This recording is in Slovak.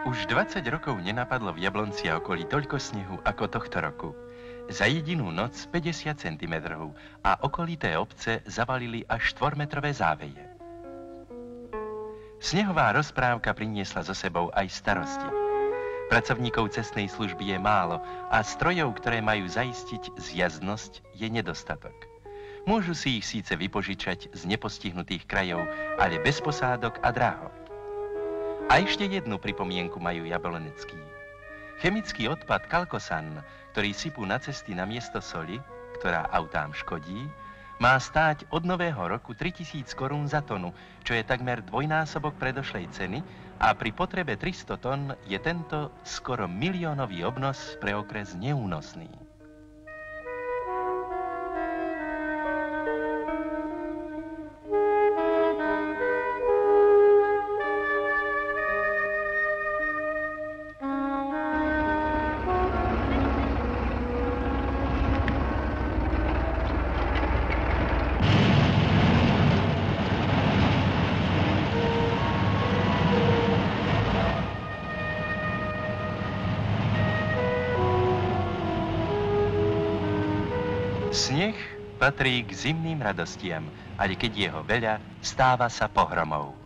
Už 20 rokov nenapadlo v Jablonci a okolí toľko snehu ako tohto roku. Za jedinú noc 50 cm a okolité obce zavalili až 4-metrové záveje. Snehová rozprávka priniesla so sebou aj starosti. Pracovníkov cestnej služby je málo a strojov, ktoré majú zaistiť zjazdnosť, je nedostatok. Môžu si ich síce vypožičať z nepostihnutých krajov, ale bez posádok a dráhok. A ešte jednu pripomienku majú jabloneckí. Chemický odpad kalkosan, ktorý sypú na cesty na miesto soli, ktorá autám škodí, má stáť od nového roku 3000 korún za tonu, čo je takmer dvojnásobok predošlej ceny a pri potrebe 300 tón je tento skoro miliónový obnos pre okres neúnosný. Sneh patrí k zimným radostiam, ale keď je ho veľa, stáva sa pohromou.